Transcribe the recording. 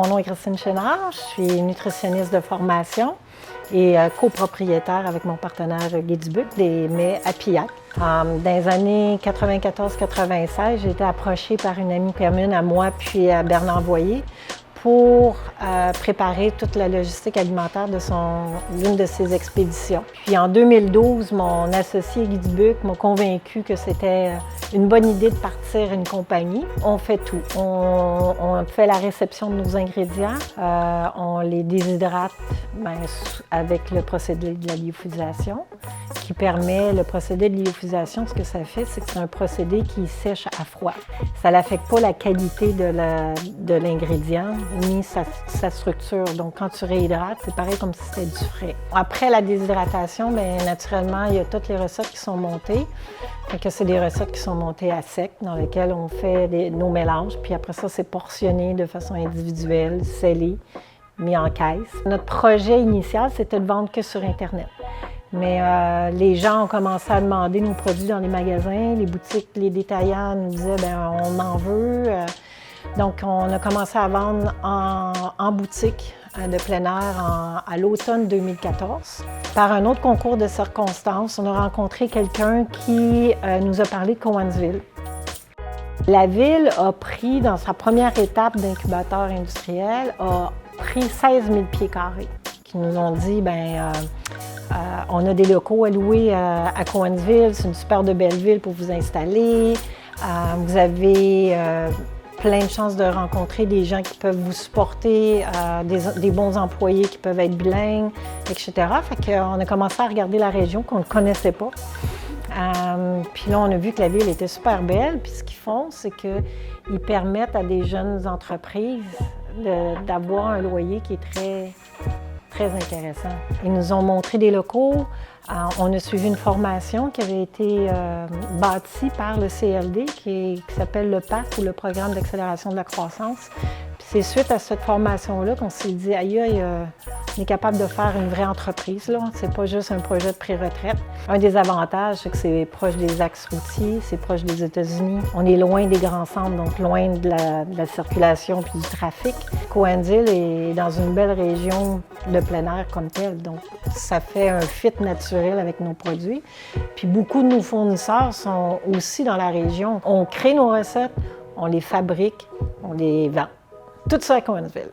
Mon nom est Christine Chénard, je suis nutritionniste de formation et copropriétaire avec mon partenaire Guy Dubuc des mets à Pillac. Dans les années 94-96, j'ai été approchée par une amie commune à moi puis à Bernard Voyer pour préparer toute la logistique alimentaire de l'une de ses expéditions. Puis en 2012, mon associé Guy Dubuc m'a convaincu que c'était une bonne idée de partir une compagnie. On fait tout. On fait la réception de nos ingrédients, on les déshydrate avec le procédé de la lyophilisation, qui permet, le procédé de lyophilisation, ce que ça fait, c'est que c'est un procédé qui sèche à froid. Ça n'affecte pas la qualité de l'ingrédient, ni sa structure. Donc, quand tu réhydrates, c'est pareil comme si c'était du frais. Après la déshydratation, bien, naturellement, il y a toutes les recettes qui sont montées. C'est des recettes qui sont montées à sec, dans lesquelles on fait nos mélanges. Puis après ça, c'est portionné de façon individuelle, scellé, mis en caisse. Notre projet initial, c'était de vendre que sur Internet. Mais les gens ont commencé à demander nos produits dans les magasins. Les boutiques, les détaillants nous disaient « bien, on en veut ». Donc, on a commencé à vendre en boutique de plein air à l'automne 2014. Par un autre concours de circonstances, on a rencontré quelqu'un qui nous a parlé de Cowansville. La ville a pris, dans sa première étape d'incubateur industriel, a pris 16 000 pieds carrés, qui nous ont dit bien, on a des locaux à louer à Cowansville, c'est une super de belle ville pour vous installer. Vous avez plein de chances de rencontrer des gens qui peuvent vous supporter, des bons employés qui peuvent être bilingues, etc. Fait qu'on a commencé à regarder la région qu'on ne connaissait pas. Puis là, on a vu que la ville était super belle. Puis ce qu'ils font, c'est qu'ils permettent à des jeunes entreprises d'avoir un loyer qui est très intéressant. Ils nous ont montré des locaux. On a suivi une formation qui avait été bâtie par le CLD, qui s'appelle le PAC, ou le Programme d'accélération de la croissance. Puis c'est suite à cette formation-là qu'on s'est dit, aïe, on est capable de faire une vraie entreprise, là. C'est pas juste un projet de pré-retraite. Un des avantages, c'est que c'est proche des axes routiers, c'est proche des États-Unis. On est loin des grands centres, donc loin de la circulation puis du trafic. Cowansville est dans une belle région de plein air comme telle, donc ça fait un fit naturel avec nos produits. Puis beaucoup de nos fournisseurs sont aussi dans la région. On crée nos recettes, on les fabrique, on les vend. Tout ça à Cowansville.